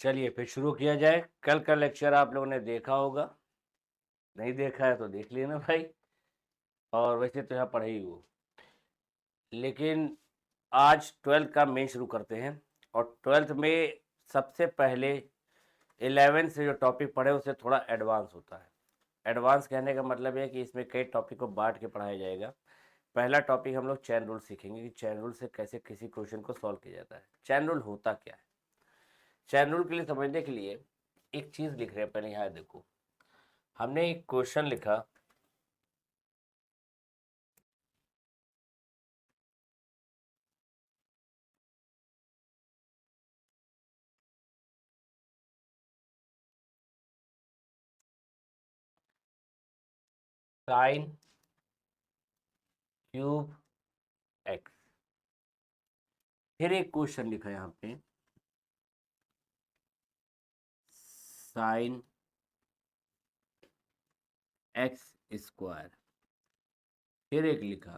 चलिए फिर शुरू किया जाए। कल का लेक्चर आप लोगों ने देखा होगा, नहीं देखा है तो देख लेना भाई। और वैसे तो यहाँ पढ़े ही हो, लेकिन आज 12th का मेन शुरू करते हैं। और 12th में सबसे पहले 11th से जो टॉपिक पढ़े उससे थोड़ा एडवांस होता है। एडवांस कहने का मतलब है कि इसमें कई टॉपिक को बांट के पढ़ाया जाएगा। पहला टॉपिक हम लोग चैन रूल सीखेंगे कि चैन रूल से कैसे किसी क्वेश्चन को सॉल्व किया जाता है। चैन रूल होता क्या है? चैन रूल के लिए समझने के लिए एक चीज़ लिख रहे हैं, पहले यहाँ देखो। हमने एक क्वेश्चन लिखा, साइन क्यूब एक्स। फिर एक क्वेश्चन लिखा है यहाँ पे, साइन एक्स स्क्वायर। फिर एक लिखा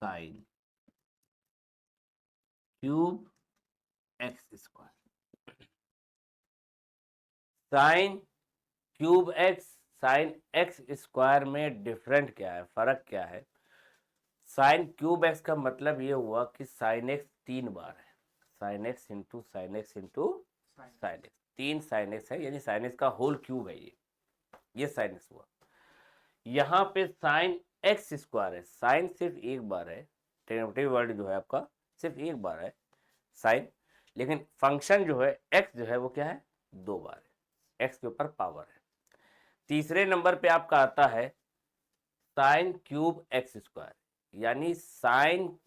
sign cube x square. Sign cube x, sine x square में डिफरेंट क्या है, फर्क क्या है? साइन क्यूब एक्स का मतलब ये हुआ कि साइन एक्स 3 बार है। Sine x into sine x into sine x, 3 sine x है, यानी साइन एक्स का होल क्यूब है ये साइन एक्स हुआ। यहाँ पे साइन एक्स स्क्वायर है, साइन सिर्फ एक बार है, डेरिवेटिव वर्ड जो है आपका सिर्फ एक बार है साइन, लेकिन फंक्शन जो है एक्स जो है वो क्या है, 2 बार है, एक्स के ऊपर पावर है। तीसरे नंबर पे आपका आता है साइन क्यूब एक्स स्क्वायर, यानी साइन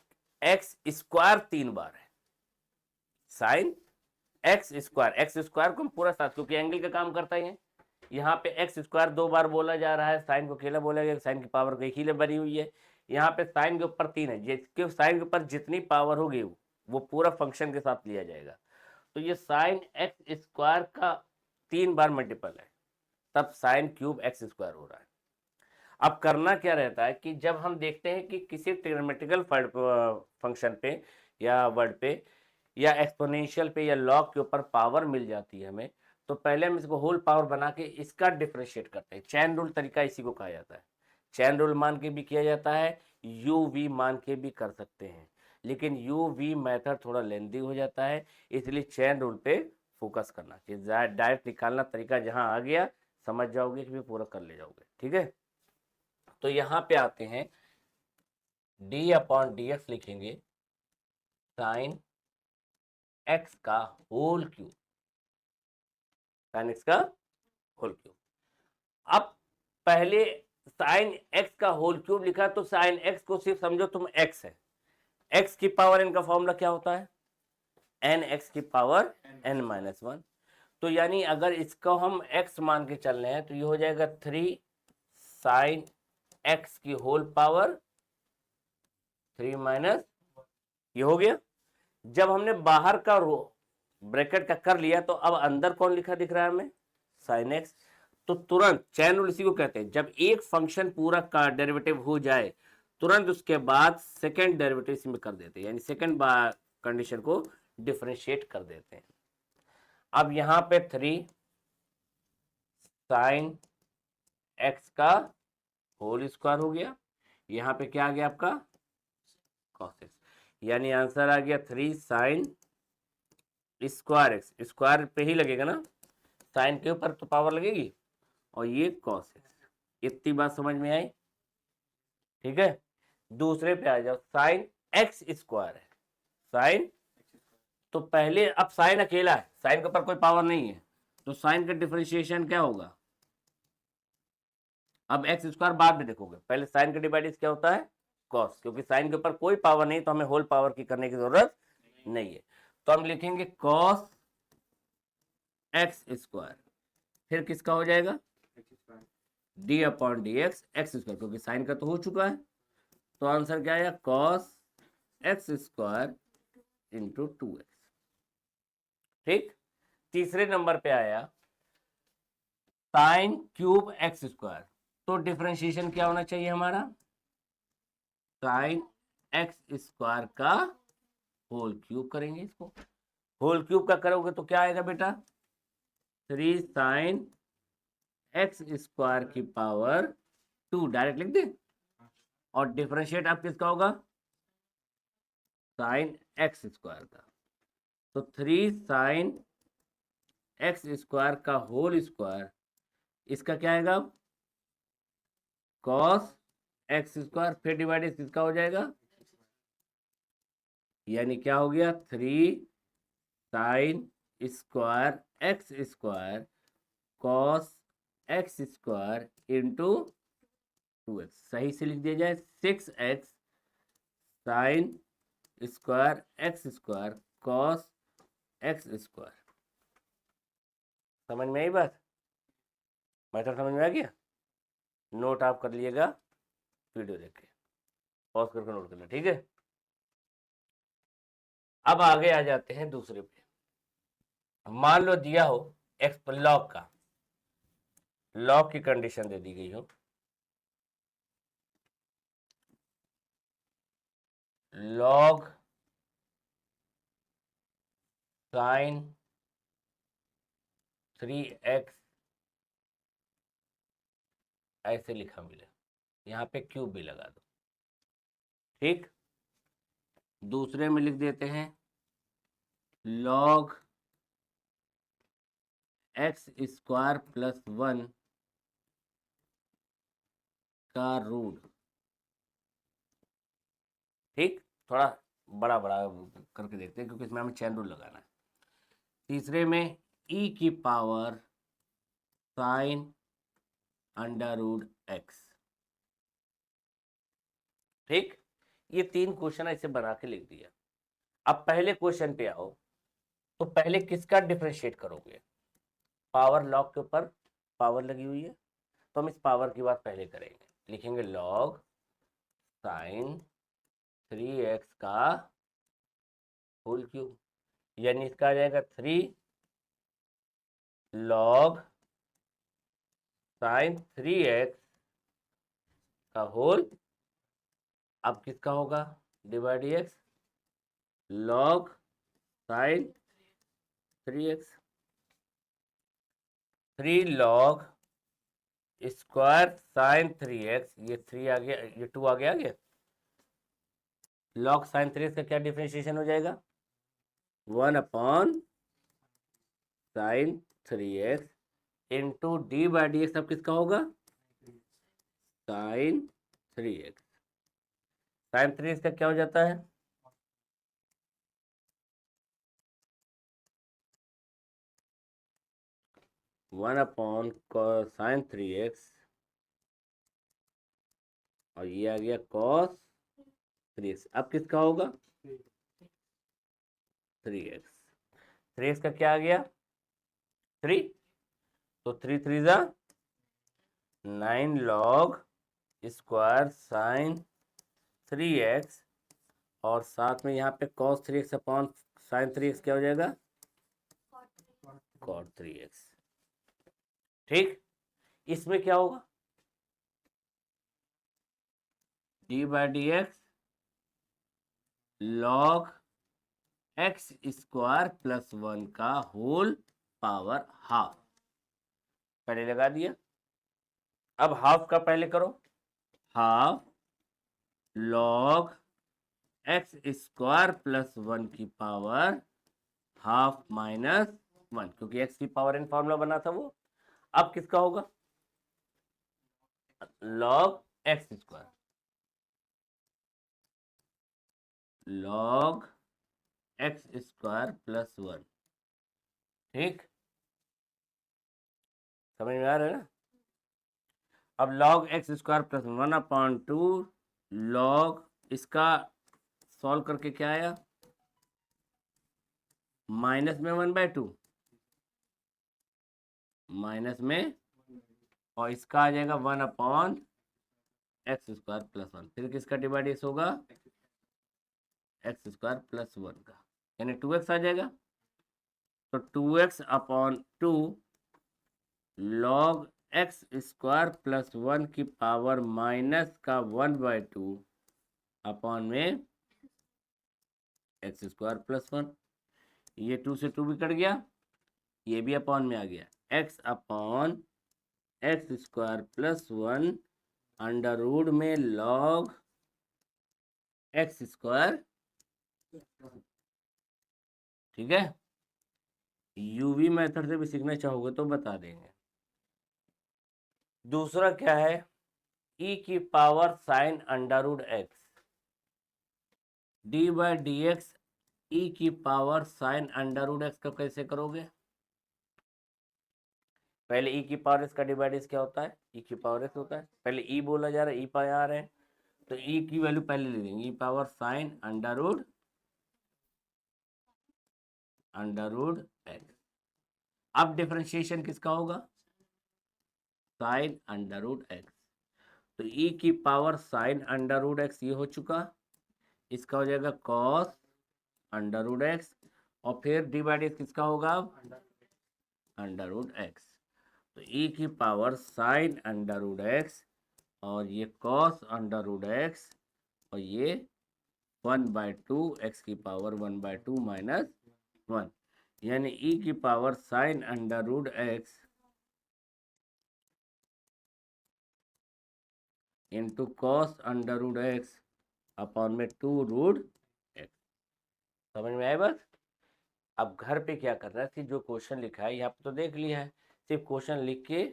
एक्स स्क्वायर 3 बार है। साइन एक्स स्क्वायर को हम पूरा साथ, क्योंकि एंगल का काम करता ही है। यहाँ पे एक्स स्क्वायर 2 बार बोला जा रहा है, साइन को अकेला बोला गया, साइन की पावर को एक ही बनी हुई है। यहाँ पे साइन के ऊपर 3 है, जिसके साइन के ऊपर जितनी पावर होगी वो पूरा फंक्शन के साथ लिया जाएगा। तो ये साइन एक्स स्क्वायर का 3 बार मल्टीपल है, तब साइन क्यूब एक्स स्क्वायर हो रहा है। अब करना क्या रहता है कि जब हम देखते हैं कि किसी ट्रिग्नोमेट्रिकल फंक्शन पे या वर्ड पे या एक्सपोनेंशियल पे या लॉग के ऊपर पावर मिल जाती है हमें, तो पहले हम इसको होल पावर बना के इसका डिफ्रेंशिएट करते हैं। चैन रूल तरीका इसी को कहा जाता है। चैन रूल मान के भी किया जाता है, यू वी मान के भी कर सकते हैं, लेकिन यू वी मेथड थोड़ा लेंदी हो जाता है, इसलिए चैन रूल पे फोकस करना चाहिए। डायरेक्ट निकालना तरीका जहां आ गया समझ जाओगे कि भी पूरा कर ले जाओगे, ठीक है। तो यहाँ पे आते हैं, डी अपॉन डी एक्स लिखेंगे साइन एक्स का होल क्यूब, साइन एक्स का होल क्यूब। अब पहले साइन एक्स का होल क्यूब लिखा, तो साइन एक्स को सिर्फ समझो तुम एक्स है। एक्स की पावर एन का फॉर्मूला क्या होता है, एन एक्स की पावर एन माइनस 1। तो यानी अगर इसको हम एक्स मान के चल रहे हैं तो ये हो जाएगा 3 साइन एक्स की होल पावर 3 माइनस, ये हो गया। जब हमने बाहर का रो ब्रैकेट का कर लिया तो अब अंदर कौन लिखा दिख रहा है हमें, साइन एक्स। तो तुरंत चैन रूल इसी को कहते हैं, जब एक फंक्शन पूरा का डेरिवेटिव हो जाए तुरंत उसके बाद सेकंड डेरिवेटिव इसमें कर देते हैं, यानी सेकंड कंडीशन को डिफरेंशिएट कर देते हैं। अब यहां पे 3 साइन एक्स का होल स्क्वायर हो गया, यहां पे क्या आ गया आपका कॉस एक्स, यानी आंसर आ गया 3 साइन स्क्वायर एक्स, स्क्वायर पे ही लगेगा ना, साइन के ऊपर तो पावर लगेगी, और ये कॉस एक्स। इतनी बात समझ में आई, ठीक है। दूसरे पे आ जाओ, साइन एक्स स्क्वायर है, साइन, तो पहले अब साइन अकेला है, साइन के ऊपर कोई पावर नहीं है, तो साइन का डिफरेंशिएशन क्या होगा, अब एक्स स्क्वायर बाद में देखोगे, पहले साइन का डिवाइड क्या होता है कॉस, क्योंकि साइन के ऊपर कोई पावर नहीं तो हमें होल पावर की करने की जरूरत नहीं है। तो हम लिखेंगे कॉस एक्स स्क्वायर, फिर किसका हो जाएगा D upon d x x square, क्योंकि साइन का तो हो चुका है, तो आंसर क्या आया cos x square into 2x। ठीक। तीसरे नंबर पे आया साइन क्यूब एक्स स्क्वायर, तो डिफरेंशिएशन क्या होना चाहिए हमारा, साइन एक्स स्क्वायर का होल क्यूब करेंगे इसको, होल क्यूब का करोगे तो क्या आएगा बेटा, 3 साइन एक्स स्क्वायर की पावर 2, डायरेक्ट लिख दे। और डिफरेंशिएट आप किसका होगा, साइन एक्स स्क्वायर का। तो 3 साइन एक्स स्क्वायर का होल स्क्वायर, इसका क्या आएगा, कॉस एक्स स्क्वायर, फिर डिवाइडेड किसका हो जाएगा, यानी क्या हो गया, 3 sign square x square cos x square into 2x, सही से लिख दिया जाए 6x sign square x square cos x square. समझ में आई बात, मेथड समझ में आ गया। नोट आप कर लीजिएगा वीडियो देख के, पॉज करके नोट करना, ठीक है। अब आगे आ जाते हैं दूसरे पे। मान लो दिया हो एक्स लॉग का, लॉग की कंडीशन दे दी गई हो, लॉग साइन 3x ऐसे लिखा मिले, यहाँ पे क्यूब भी लगा दो, ठीक। दूसरे में लिख देते हैं लॉग एक्स स्क्वायर प्लस 1 का रूट, ठीक। थोड़ा बड़ा बड़ा करके देखते हैं क्योंकि इसमें हमें चैन रूल लगाना है। तीसरे में ई की power sine under root x, ठीक। ये 3 क्वेश्चन ऐसे बना के लिख दिया। अब पहले क्वेश्चन पे आओ, तो पहले किसका डिफरेंशिएट करोगे, पावर लॉग के ऊपर पावर लगी हुई है, तो हम इस पावर की बात पहले करेंगे। लिखेंगे लॉग साइन 3x का होल क्यूब, यानी इसका आ जाएगा 3 लॉग साइन 3x का होल, अब किसका होगा, divide x log sign 3x, 3 log square sine 3x, ये 3 आ गया, ये 2 आ गया लॉग साइन 3x का क्या डिफरेंशिएशन हो जाएगा, 1 upon sine 3x into D by d x, अब किसका होगा, साइन 3x। साइन 3x का क्या हो जाता है, 1 अपॉन साइन 3x, और ये आ गया कॉस 3x, अब किसका होगा 3x। 3x का क्या आ गया 3, तो 3 3 जा 9 लॉग स्क्वायर साइन 3x, और साथ में यहाँ पे cos 3x upon sine 3x क्या हो जाएगा, कॉट 3x, ठीक। इसमें क्या होगा, D by d x log x square plus 1 का होल पावर हाफ, पहले लगा दिया। अब हाफ का पहले करो, half log x square plus 1 की पावर हाफ माइनस 1, क्योंकि एक्स की पावर इन फॉर्मूला बना था वो। अब किसका होगा, log x square, log x square plus 1, ठीक। समझ में आ रहा है ना। अब log x square plus 1 upon 2 log, इसका सॉल्व करके क्या आया, माइनस में 1/2, माइनस में, और इसका आ जाएगा 1 अपॉन एक्स स्क्वायर प्लस 1, फिर किसका डिवाइड एक्स होगा, एक्स स्क्वायर प्लस 1 का, यानी 2x आ जाएगा। तो 2x upon 2 log x square plus 1 की पावर माइनस का 1/2 अपॉन में एक्स स्क्वायर प्लस 1, ये 2 से 2 भी कट गया, ये भी अपॉन में आ गया, x upon x square plus 1 under root में लॉग एक्स स्क्वायर। ठीक है, यूवी मेथड से भी सीखना चाहोगे तो बता देंगे। दूसरा क्या है, e की power sine under root x, d by d x e की power sine under root x का कैसे करोगे? पहले e की पावर एक्स का डिवाइड क्या होता है, e की पावर एक्स होता है, पहले e बोला जा रहा है, e पाए आ रहे हैं, तो e की वैल्यू पहले ले लेंगे, e power sine under root x. अब डिफरेंशिएशन किसका होगा, साइन अंडर रूट एक्स, तो e की power sine under root x ये हो चुका, इसका हो जाएगा कॉस अंडर रूट एक्स, और फिर डिवाइड किसका होगा अब, अंडर रूट एक्स, तो e की power sine under root x और ये कॉस अंडर रूट एक्स और ये 1/2 एक्स की पावर 1/2 माइनस 1, यानी e की power sine under root x into cos under root x upon में 2 रूट एक्स। समझ में आए बात? अब घर पे क्या करना है, जो क्वेश्चन लिखा है यहाँ पे तो देख लिया है, सिर्फ क्वेश्चन लिख के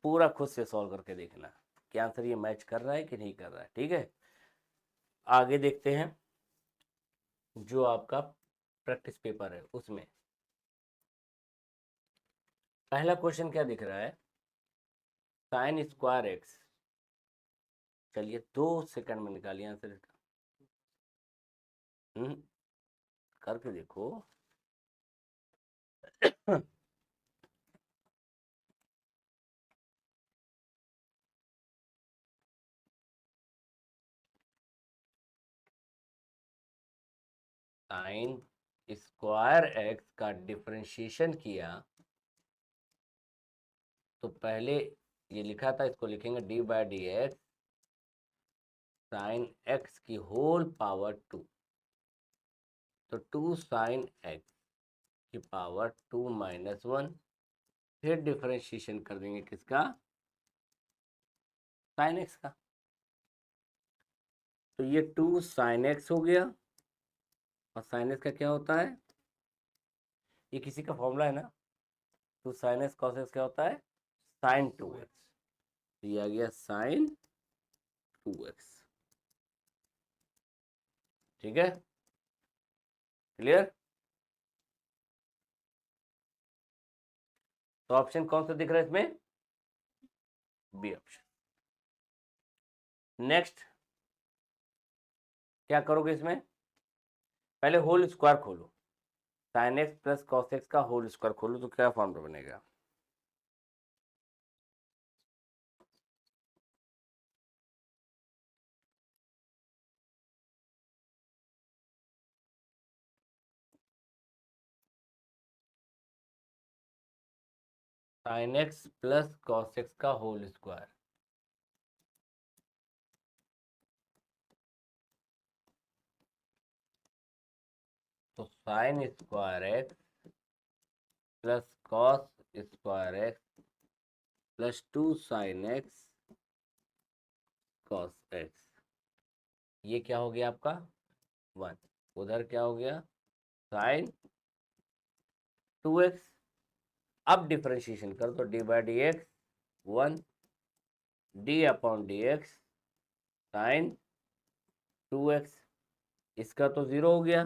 पूरा खुद से सॉल्व करके देखना कि आंसर ये मैच कर रहा है कि नहीं कर रहा है। ठीक है, आगे देखते हैं जो आपका प्रैक्टिस पेपर है उसमें पहला क्वेश्चन क्या दिख रहा है, साइन स्क्वायर एक्स, चलिए 2 सेकंड में निकालिए आंसर इसका। करके देखो। साइन स्क्वायर एक्स का डिफरेंशिएशन किया तो पहले ये लिखा था, इसको लिखेंगे D by d x sine x की होल पावर 2, तो 2 साइन एक्स की पावर 2 माइनस 1, फिर डिफरेंशिएशन कर देंगे किसका, साइन एक्स का, तो ये 2 साइन एक्स हो गया, और साइन एक्स का क्या होता है, ये किसी का फॉर्मूला है ना, तो साइन एक्स कॉस एक्स क्या होता है, साइन 2x, तो ये आ गया साइन 2x। ठीक है, क्लियर? तो ऑप्शन कौन सा दिख रहा है इसमें, बी ऑप्शन। नेक्स्ट क्या करोगे इसमें, पहले होल स्क्वायर खोलो, sine x plus cos x का होल स्क्वायर खोलो तो क्या फॉर्मूला बनेगा, sine x plus cos x का होल स्क्वायर, तो sign square x plus cos square x plus 2 sine x cos x, ये क्या हो गया आपका 1, उधर क्या हो गया साइन 2x। अब डिफरेंशिएशन कर तो d by d x 1 d upon d x sine 2x, इसका तो 0 हो गया,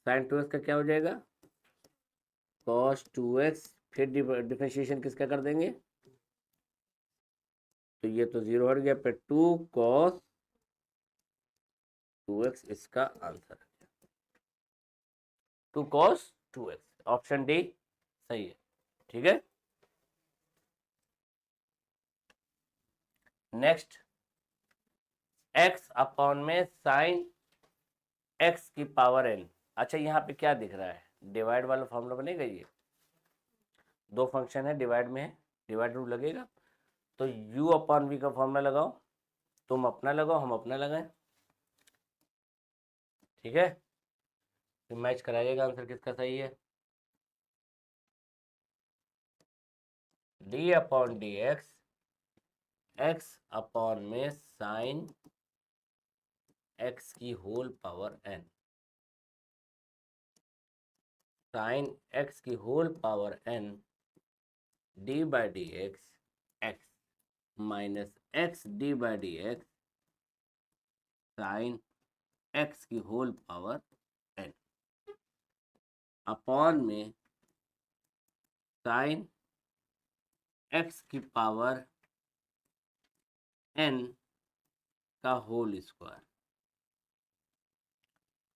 साइन 2x का क्या हो जाएगा कॉस 2x, फिर डिफरेंशिएशन किसका कर देंगे, तो ये तो 0 हट गया, फिर 2 कॉस 2x इसका answer, 2 cos 2x, option D सही है। ठीक है, नेक्स्ट x अपॉन में साइन x की पावर n, अच्छा यहाँ पे क्या दिख रहा है, डिवाइड वाला फॉर्मूला बनेगा, ये दो फंक्शन है डिवाइड में है, डिवाइड रूल लगेगा, तो u अपॉन v का फॉर्मूला लगाओ, तुम अपना लगाओ हम अपना लगाएं। ठीक है, तो मैच कराइएगा आंसर किसका सही है। D upon d x upon में साइन एक्स की whole power n, sine x की whole power n d by d x minus x d by d x sine x की होल पावर एन अपॉन में sine x की power n का whole square.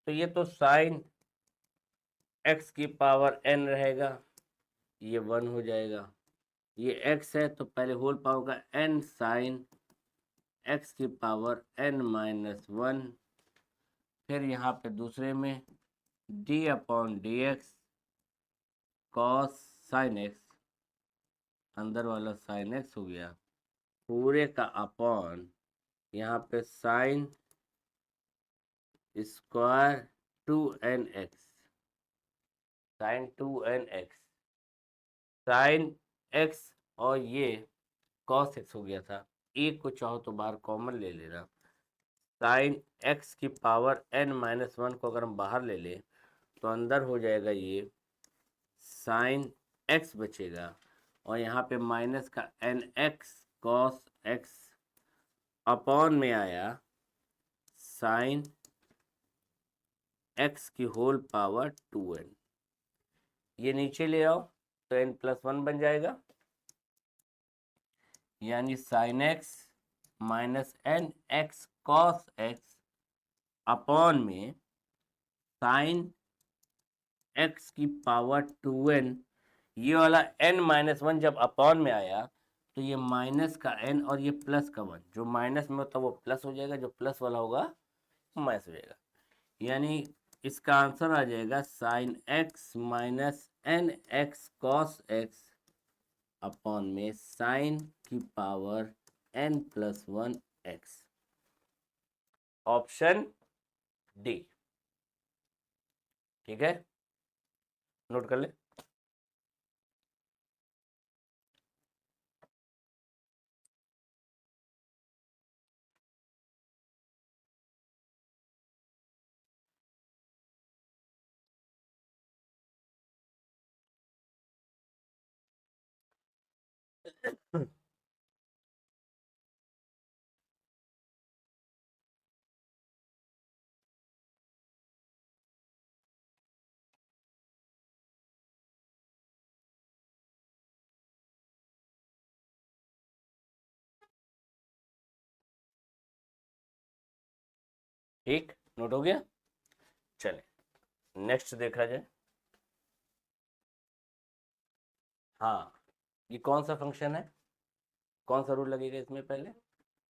तो ये तो sine x की power n रहेगा, ये 1 हो जाएगा। ये एक्स है तो पहले होल पावर का एन साइन एक्स की पावर एन माइनस 1, फिर यहाँ पे दूसरे में D upon d x cos sine x, अंदर वाला साइन एक्स हो गया पूरे का अपॉन यहाँ पे sine square 2nx, sine 2nx, sine x और ये कॉस एक्स हो गया था। एक को चाहो तो बाहर कॉमन ले लेना, साइन एक्स की पावर n माइनस 1 को अगर हम बाहर ले लें तो अंदर हो जाएगा ये साइन एक्स बचेगा, और यहाँ पे माइनस का n x cos x upon में आया साइन एक्स की होल पावर 2n। ये नीचे ले आओ तो n प्लस 1 बन जाएगा, यानी sine x minus n x cos x upon में साइन एक्स की पावर 2n। ये वाला n माइनस 1 जब अपॉन में आया तो ये माइनस का n और ये प्लस का 1, जो माइनस में होता है वो प्लस हो जाएगा, जो प्लस वाला होगा माइनस हो जाएगा। यानी इसका आंसर आ जाएगा sine x minus n x cos x upon में साइन की power n plus 1 x, option d. ठीक है, नोट कर ले। ठीक, नोट हो गया। चले नेक्स्ट देखा जाए। हाँ, ये कौन सा फंक्शन है, कौन सा रूल लगेगा इसमें? पहले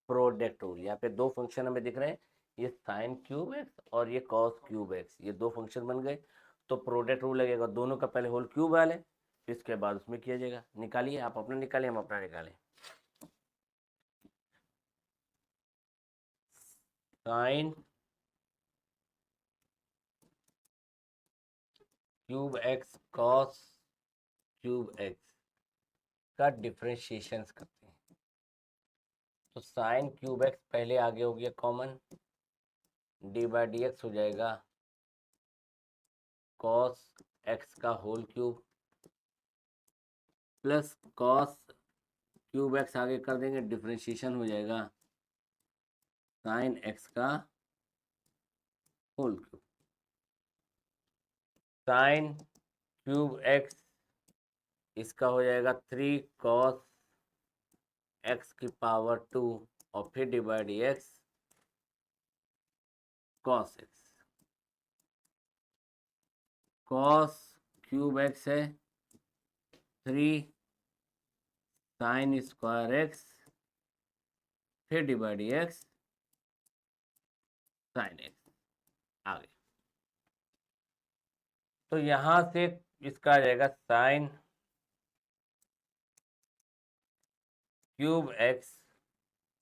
प्रोडक्ट रूल। यहाँ पे दो फंक्शन हमें दिख रहे हैं, ये साइन क्यूब एक्स और ये कॉस क्यूब एक्स, ये दो फंक्शन बन गए। तो प्रोडक्ट रूल लगेगा, दोनों का पहले होल क्यूब वाले, इसके बाद उसमें किया जाएगा। निकालिए, आप अपना निकालिए, हम अपना निकालें। Sign cube x cos cube x का डिफरेंशिएशन करते हैं। तो साइन क्यूब एक्स पहले आगे हो गया common, d by d x हो जाएगा कॉस एक्स का whole cube plus cos cube x आगे कर देंगे, डिफरेंशिएशन हो जाएगा साइन एक्स का whole cube. Sine cube x इसका हो जाएगा 3 कॉस एक्स की पावर 2 और फिर divide x cos x. Cos cube x है 3 साइन स्क्वायर एक्स फिर डिवाइड एक्स साइन एक्स आ गया। तो यहां से इसका आ जाएगा साइन क्यूब एक्स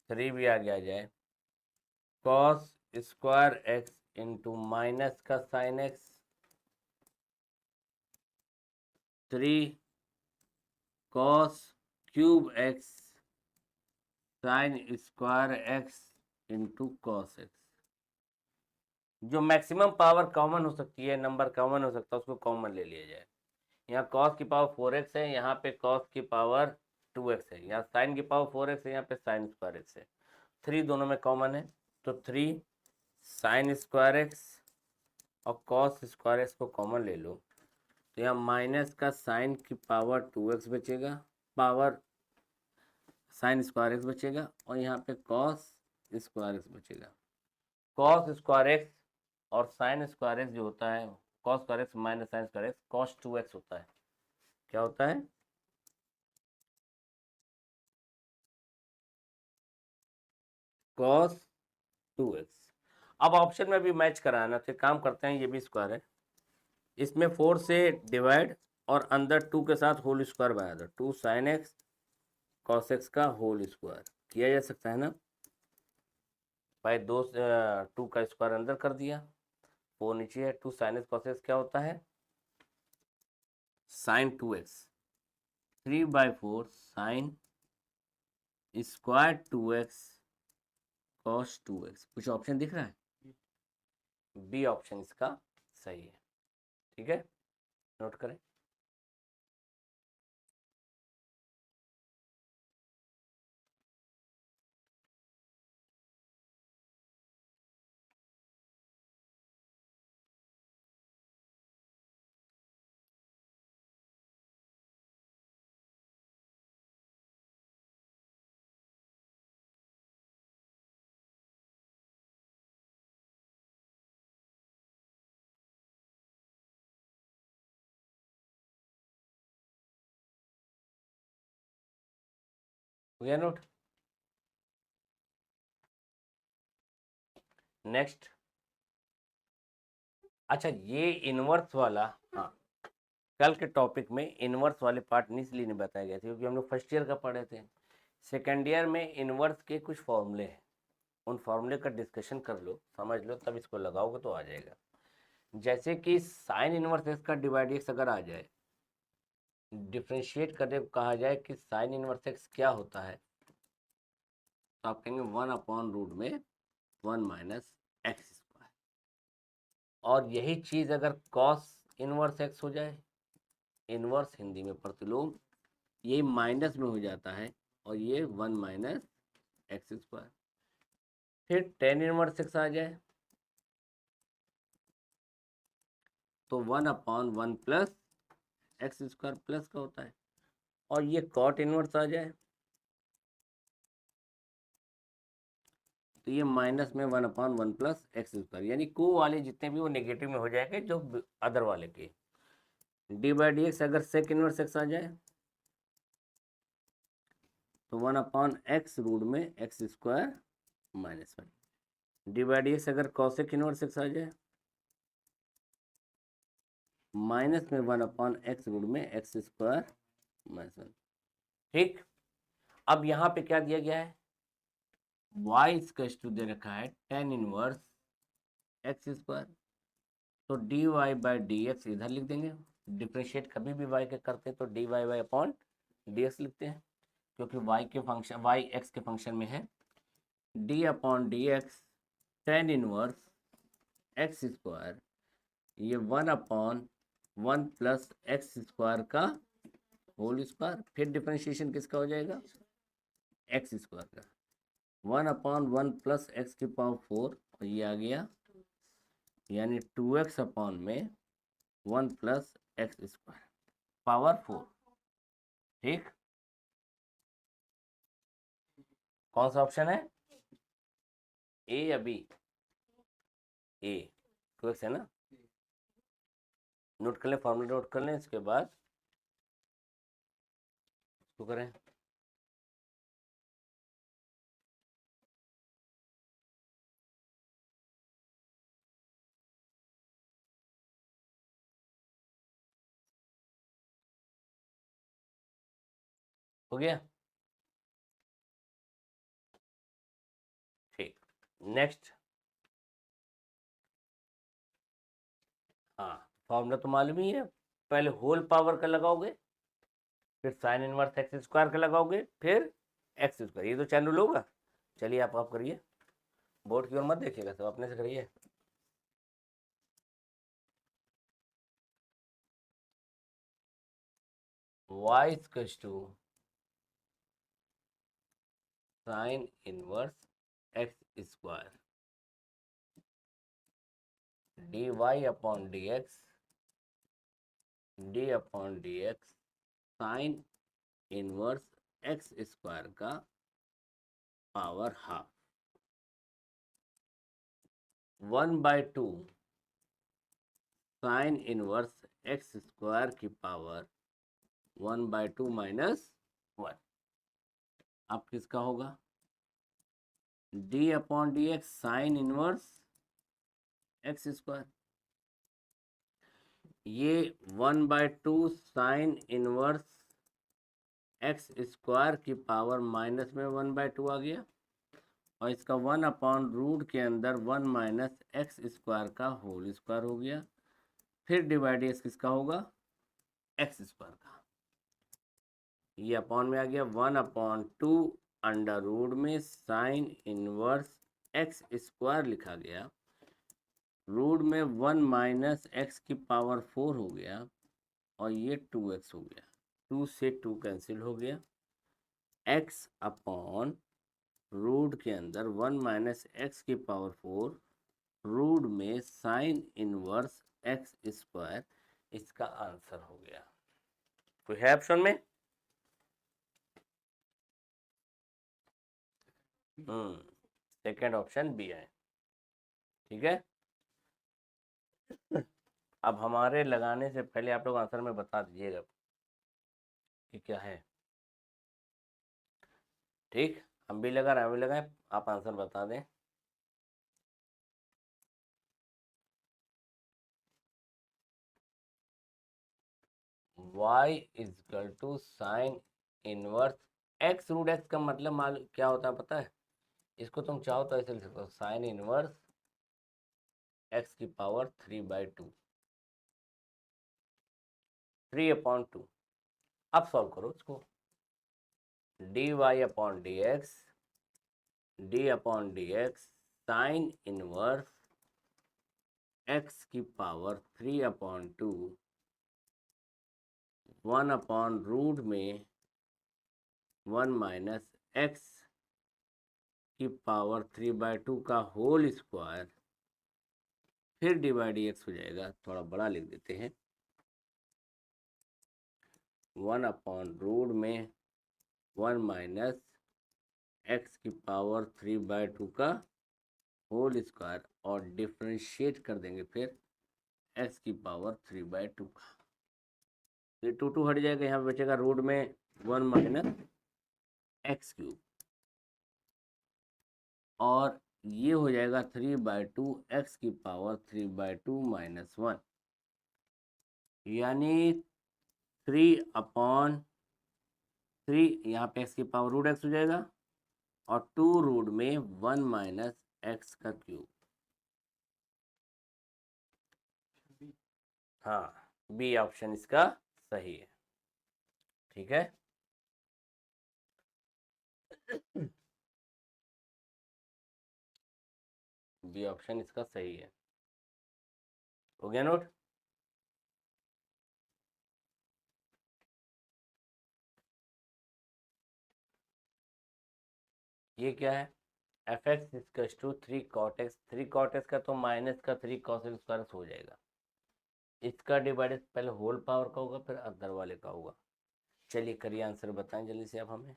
3 भी आ गया जाए cos square x into minus का sine x 3 cos cube x sine square x into cos x. जो मैक्सिमम पावर कॉमन हो सकती है, नंबर कॉमन हो सकता है, उसको कॉमन ले लिया जाए। यहाँ कॉस की पावर 4x है, यहाँ पे कॉस की पावर 2x है, यहाँ साइन की पावर 4x है, यहाँ पे साइन स्क्वायर एक्स है। 3 दोनों में कॉमन है, तो 3 साइन स्क्वायर एक्स और कॉस स्क्वायर एक्स को कॉमन ले लो, तो यहाँ माइनस का साइन की पावर 2x बचेगा, पावर साइन स्क्वायर एक्स बचेगा, और यहाँ पे कॉस स्क्वायर एक्स बचेगा। कॉस स्क्वायर एक्स और साइन स्क्वायर एक्स जो होता है, cos square x minus sign square x cos 2x होता है। क्या होता है? Cos 2x। अब ऑप्शन में भी मैच कराना, तो काम करते हैं, ये भी स्क्वायर है, इसमें 4 से डिवाइड और अंदर 2 के साथ होल स्क्वायर बना दो, 2 साइन एक्स कॉस एक्स का होल स्क्वायर किया जा सकता है ना भाई। 2 का स्क्वायर अंदर कर दिया, 4 नीचे है, 2 साइन एक्स कॉस एक्स क्या होता है? Sine 2x। 3/4 sine square 2x cos 2x। कुछ ऑप्शन दिख रहा है? बी ऑप्शन इसका सही है। ठीक है, नोट करें। हो गया नोट? नेक्स्ट। अच्छा, ये इनवर्स वाला, हाँ, कल के टॉपिक में इनवर्स वाले पार्ट नहीं इसलिए नहीं बताए गए थे क्योंकि हम लोग फर्स्ट ईयर का पढ़े थे। सेकेंड ईयर में इनवर्स के कुछ फॉर्मूले हैं, उन फॉर्मूले का डिस्कशन कर लो, समझ लो, तब इसको लगाओगे तो आ जाएगा। जैसे कि साइन इनवर्स एक्स का डिवाइड एक्स अगर आ जाए, डिफ्रेंशिएट करने को कहा जाए कि साइन इनवर्स एक्स क्या होता है, तो आप कहेंगे 1/रूट में 1 माइनस एक्स स्क्वायर। और यही चीज़ अगर कॉस इनवर्स एक्स हो जाए, इनवर्स हिंदी में प्रतिलोम, ये माइनस में हो जाता है और ये 1 माइनस एक्स स्क्वायर। फिर टेन इनवर्स एक्स आ जाए तो 1/1 प्लस एक्स स्क्वायर प्लस का होता है। और ये कॉट इनवर्स आ जाए तो ये माइनस में 1/1 प्लस एक्स स्क्वायर, यानी को वाले जितने भी वो नेगेटिव में हो जाएंगे जो अदर वाले के। डी बाई डी एक्स अगर सेक इनवर्स एक्स आ जाए तो 1/x रूट में x square minus 1। D by d x अगर कॉसेक इनवर्स एक्स आ जाए माइनस में 1/x रूट में एक्स स्क्वायर माइनस 1। ठीक, अब यहाँ पे क्या दिया गया है? y इसका टू दे रखा है tan इनवर्स एक्स स्क्वायर, तो d y by d x इधर लिख देंगे। डिफ्रेंशिएट कभी भी y के करते हैं तो d y y upon d x लिखते हैं, क्योंकि y के फंक्शन y x के फंक्शन में है। D upon d x tan inverse x square, ये 1/1 प्लस एक्स स्क्वायर का होल स्क्वायर। फिर डिफ्रेंशिएशन किसका हो जाएगा? एक्स स्क्वायर का। 1/1 प्लस एक्स की पावर 4 और ये आ गया, यानी 2x अपॉन में 1 प्लस एक्स स्क्वायर पावर 4। ठीक, कौन सा ऑप्शन है? ए या बी? ए, 2x है ना। नोट कर लें, फॉर्मूला नोट कर लें, इसके बाद इसको करें। हो गया? ठीक, नेक्स्ट। हाँ, फॉर्मूला तो मालूम ही है, पहले होल पावर का लगाओगे, फिर साइन इनवर्स एक्स स्क्वायर का लगाओगे, फिर एक्स स्क्वायर, ये तो चैन रूल होगा। चलिए आप करिए, बोर्ड की ओर मत देखिएगा, सब अपने से करिए। y equals to sine inverse x square dy upon dx sine inverse x square का power half 1/2 sine inverse x square की पावर 1/2 माइनस 1। अब किसका होगा? D upon d x sine inverse x square, ये 1/2 साइन इनवर्स एक्स स्क्वायर की power minus में 1/2 आ गया, और इसका 1/रूट के अंदर 1 माइनस एक्स स्क्वायर का होल स्क्वायर हो गया, फिर डिवाइड एक्स किसका होगा? एक्स स्क्वायर का। ये अपॉन में आ गया 1/2 अंडर रूट में साइन इनवर्स एक्स स्क्वायर लिखा गया, रूट में 1 माइनस एक्स की पावर 4 हो गया, और ये 2x हो गया, 2 से 2 कैंसिल हो गया, x अपॉन रूट के अंदर 1 माइनस एक्स की पावर 4 रूट में साइन इनवर्स एक्स स्क्वायर, इसका आंसर हो गया। कोई है ऑप्शन में? सेकेंड ऑप्शन बी है, ठीक है। अब हमारे लगाने से पहले आप लोग आंसर में बता दीजिएगा कि क्या है, ठीक। हम भी लगा रहे, हम भी लगाए, आप आंसर बता दें। y is equal to sine inverse x, root x का मतलब मालूम क्या होता है पता है? इसको तुम चाहो तो ऐसे लिख सकते हो, साइन इनवर्स एक्स की पावर 3/2, 3/2। अब सॉल्व करो इसको, dy upon d x sine inverse x की पावर 3/2 1/रूट में 1 माइनस एक्स की पावर 3/2 का होल स्क्वायर, फिर डिवाइड एक्स हो जाएगा, थोड़ा बड़ा लिख देते हैं, 1/रूट में 1 माइनस एक्स की पावर 3/2 का होल स्क्वायर, और डिफ्रेंशिएट कर देंगे फिर एक्स की पावर 3/2 का, ये 2 हट जाएगा, यहाँ बचेगा रूट में 1 माइनस एक्स क्यूब, और ये हो जाएगा 3/2 एक्स की पावर 3/2 माइनस 1, यानी 3/3, यहाँ पे एक्स की पावर रूट एक्स हो जाएगा, और 2 रूट में 1 माइनस एक्स का क्यूब। हाँ, बी ऑप्शन इसका सही है, ठीक है। बी ऑप्शन इसका सही है, हो गया नोट। ये क्या है? F x equals to 3 cot x, 3 cot x का तो माइनस का 3 cos स्क्वायर हो जाएगा, इसका डिवाइडेड पहले होल पावर का होगा, फिर अदर वाले का होगा। चलिए करिए आंसर बताएं जल्दी से आप हमें।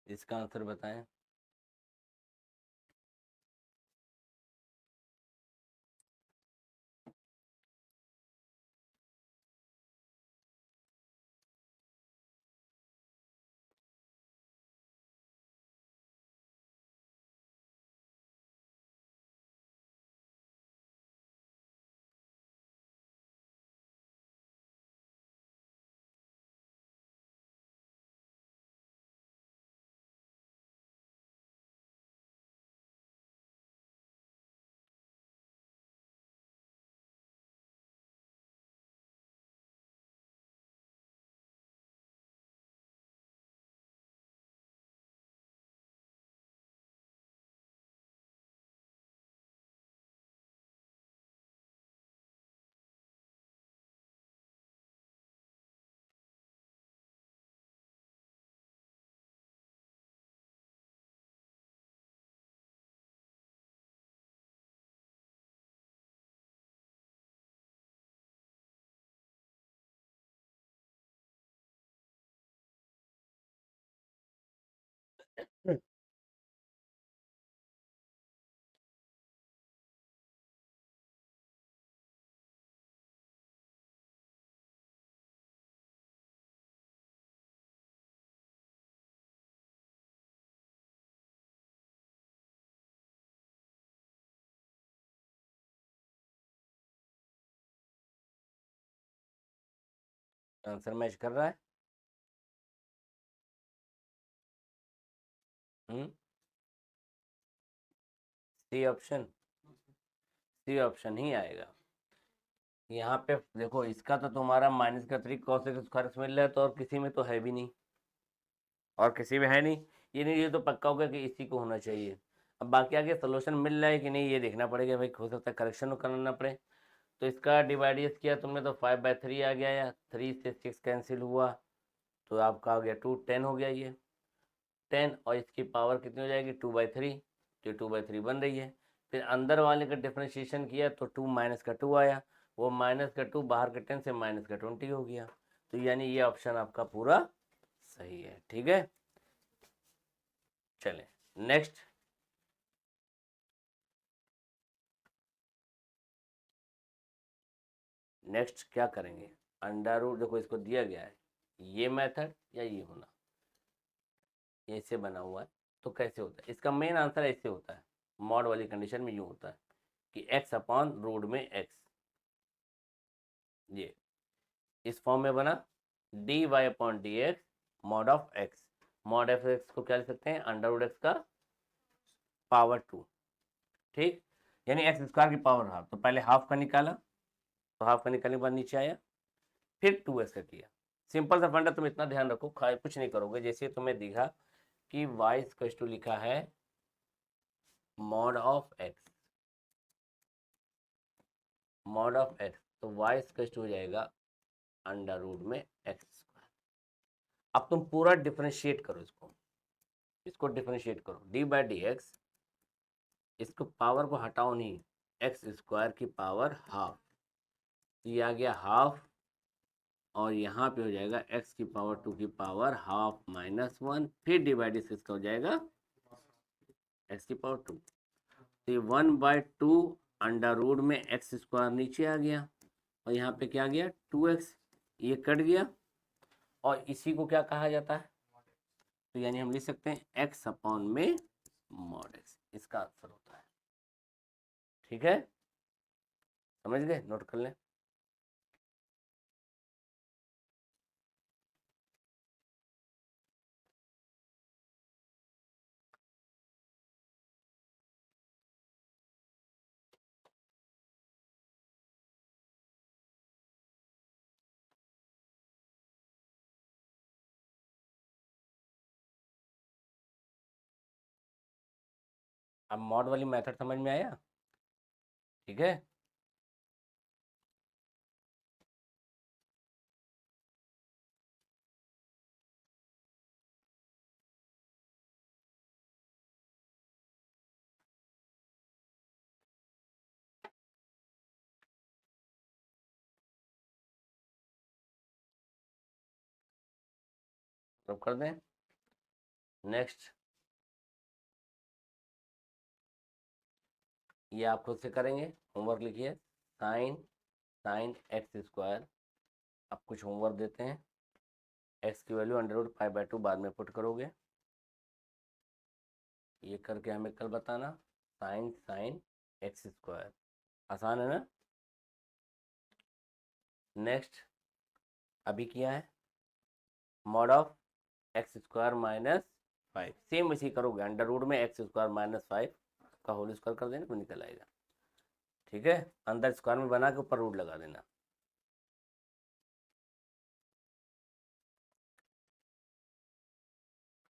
इसका आंसर बताएं। आंसर मैच कर रहा है? हम्म, सी ऑप्शन, सी ऑप्शन ही आएगा। यहाँ पे देखो, इसका तो तुम्हारा माइनस का 3 cos x स्क्वायर मिल रहा है, तो और किसी में तो है भी नहीं, और किसी में है नहीं। ये नहीं, ये तो पक्का होगा कि इसी को होना चाहिए। अब बाकी आगे सोल्यूशन मिल रहा है कि नहीं ये देखना पड़ेगा भाई, हो सकता है करेक्शन करना पड़े। तो इसका डिवाइड किया तुमने तो 5/3 आ गया, या 3 से 6 कैंसिल हुआ, तो आपका आ गया 2, 10 हो गया ये 10, और इसकी पावर कितनी हो जाएगी 2/3, तो 2/3 बन रही है। फिर अंदर वाले का डिफ्रेंशिएशन किया तो 2 माइनस का 2 आया, वो माइनस का 2 बाहर का 10 से माइनस का 20 हो गया। तो यानी ये ऑप्शन आपका पूरा सही है। ठीक है, चलें नेक्स्ट। नेक्स्ट क्या करेंगे, अंडर रूट, देखो इसको दिया गया है ये मेथड या ये होना, ये ऐसे बना हुआ है, तो कैसे होता है इसका मेन आंसर ऐसे होता है। मॉड वाली कंडीशन में यूँ होता है कि x अपॉन रूट में x, ये इस फॉर्म में बना, d y upon d x mod of x. Mod of x को क्या लिख सकते हैं, अंडर रूट एक्स का पावर 2। ठीक, यानी एक्स स्क्वायर की पावर हाफ, तो पहले हाफ का निकाला, तो हाफ का निकालने के बाद नीचे आया, फिर 2x का किया। सिंपल सा फंडा, तुम इतना ध्यान रखो, कुछ नहीं करोगे। जैसे तुम्हें दिखा कि y इक्वल टू लिखा है mod of x, mod of x, तो y इक्वल टू हो जाएगा अंडर रूट में एक्स स्क्वायर। अब तुम पूरा डिफरेंशिएट करो इसको, इसको डिफरेंशिएट करो, डी बाई डी एक्स, इसको पावर को हटाओ नहीं, एक्स स्क्वायर की पावर हाफ, ये आ गया हाफ, और यहाँ पे हो जाएगा एक्स की पावर 2 की पावर हाफ माइनस 1, फिर डिवाइड इसका हो जाएगा एक्स की पावर 2, तो ये 1/2 अंडर रूट में एक्स स्क्वायर नीचे आ गया, और यहाँ पे क्या आ गया 2x, ये कट गया, और इसी को क्या कहा जाता है, तो यानी हम लिख सकते हैं एक्स अपॉन में मॉड एक्स, इसका आंसर होता है। ठीक है, समझ गए, नोट कर लें। अब मॉड वाली मेथड समझ में आया? ठीक है, तो कर दें नेक्स्ट। ये आप खुद से करेंगे, होमवर्क लिखिए, साइन साइन एक्स स्क्वायर। अब कुछ होमवर्क देते हैं, एक्स की वैल्यू अंडर रूट 5/2 बाद में पुट करोगे, ये करके हमें कल बताना, साइन साइन एक्स स्क्वायर, आसान है ना। नेक्स्ट, अभी किया है mod of x square minus 5, same इसी करोगे, अंडर रूट में एक्स स्क्वायर माइनस 5 का होल स्क्वायर कर देना तो निकल आएगा। ठीक है, अंदर स्क्वायर में बना के ऊपर रूट लगा देना।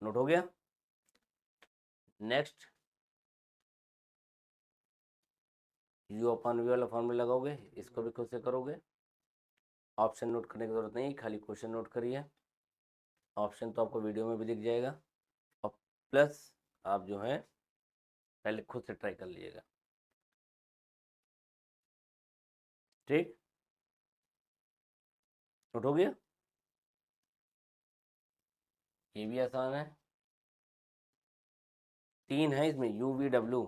नोट हो गया। नेक्स्ट, यू अपॉन वी वाला फॉर्मूला लगाओगे, इसको भी खुद से करोगे, ऑप्शन नोट करने की जरूरत नहीं, खाली क्वेश्चन नोट करिए, ऑप्शन तो आपको वीडियो में भी दिख जाएगा, और प्लस आप जो है पहले खुद से ट्राई कर लीजिएगा। ठीक, नोट हो गया, ये भी आसान है। 3 है इसमें, यू वी डब्ल्यू,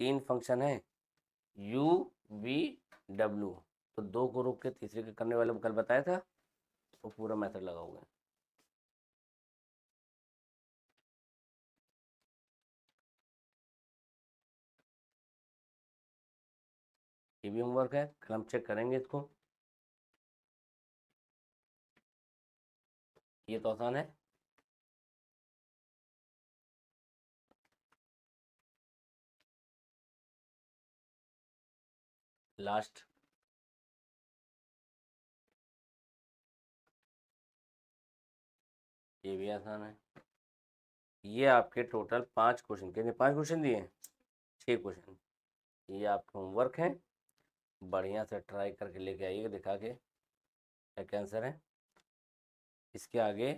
3 फंक्शन है यू वी डब्ल्यू, तो 2 को रोक के तीसरे के करने वाले को कल बताया था, वो पूरा मेथड लगाओगे। ये भी होमवर्क है, कल हम चेक करेंगे इसको। ये तो आसान है। लास्ट, ये भी आसान है। ये आपके टोटल 5 क्वेश्चन, कितने 5 क्वेश्चन दिए हैं? 6 क्वेश्चन। ये आपके होमवर्क हैं, बढ़िया से ट्राई करके लेके आइएगा, दिखा के क्या क्या आंसर है। इसके आगे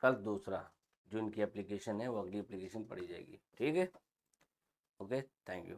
कल दूसरा जो इनकी एप्लीकेशन है वो अगली एप्लीकेशन पढ़ी जाएगी, ठीक है। Okay, thank you.